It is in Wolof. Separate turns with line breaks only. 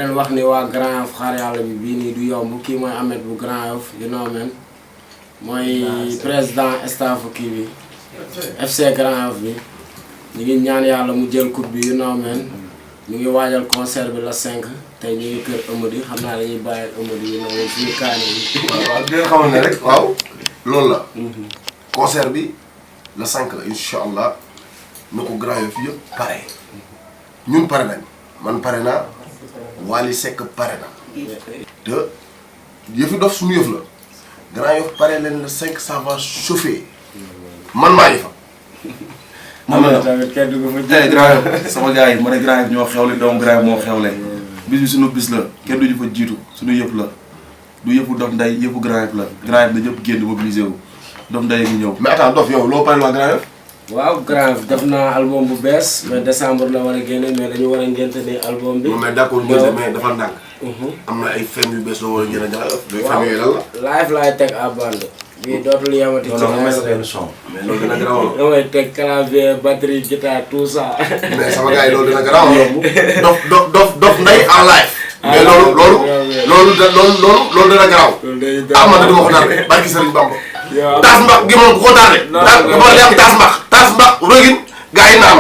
leen wax ni waa Grand Yoff xaar yàlla bi bii nii du yomb kii mooy Ameth bu Grand Yoff you know man mooy président staff kii bi FC Grand Yoff bi ñu ngi ñaan yàlla mu jël coupe bi you know man ñu ngi waajal concert bi la 5 tey ñu ngi kër Amady xam naa dañuy bàyyi ak Amady you know man suñu kaane yi.
waaw di leen xamal ne rek waaw loolu la. concert bi la 5 la incha allah na ko Grand Yoff yëpp pare ñun pare nañ man pare naa. Wally Seck pare na te yëfi dof suñu yëf la Grand Yoff pare leen le 5 ça va chauffer man maa ngi fa.
moom la tamit kenn du ko fa jëlee Grand Yoff sama gars yi ma ne Grand Yoff ñoo xewle doomu Grand Yoff moo xewle bis bi suñu bis la kenn duñu fa jiitu suñu yëf la du yëfu dof nday yëfu Grand Yoff la Grand Yoff na ñëpp génn mobilisé wu dof nday ngi ñëw.
mais attends dof yow loo pare waa Grand Yoff.
waaw Grand Yoff def naa album bu bees mais décembre la war a génne mais dañu war a ngénte ni album bi.
mais d'accord mais dafa ndànk. am na ay femme yu bees yoo war a jënd Grand Yoff. waaw femme yooyu lan la. live laay teg à bande. bii dootul yamati ci benn son. mais loolu dina garaaw.
damay teg clavier batterie guitare tout ça.
mais sama gars yi loolu dina garaaw. dof nday en live. mais loolu dina garaaw. ah man de duma ko tardé barki Serigne Bamba. taas mbax gi moom bu ko tardé. dafa am taas mbax rëgin gars yi naan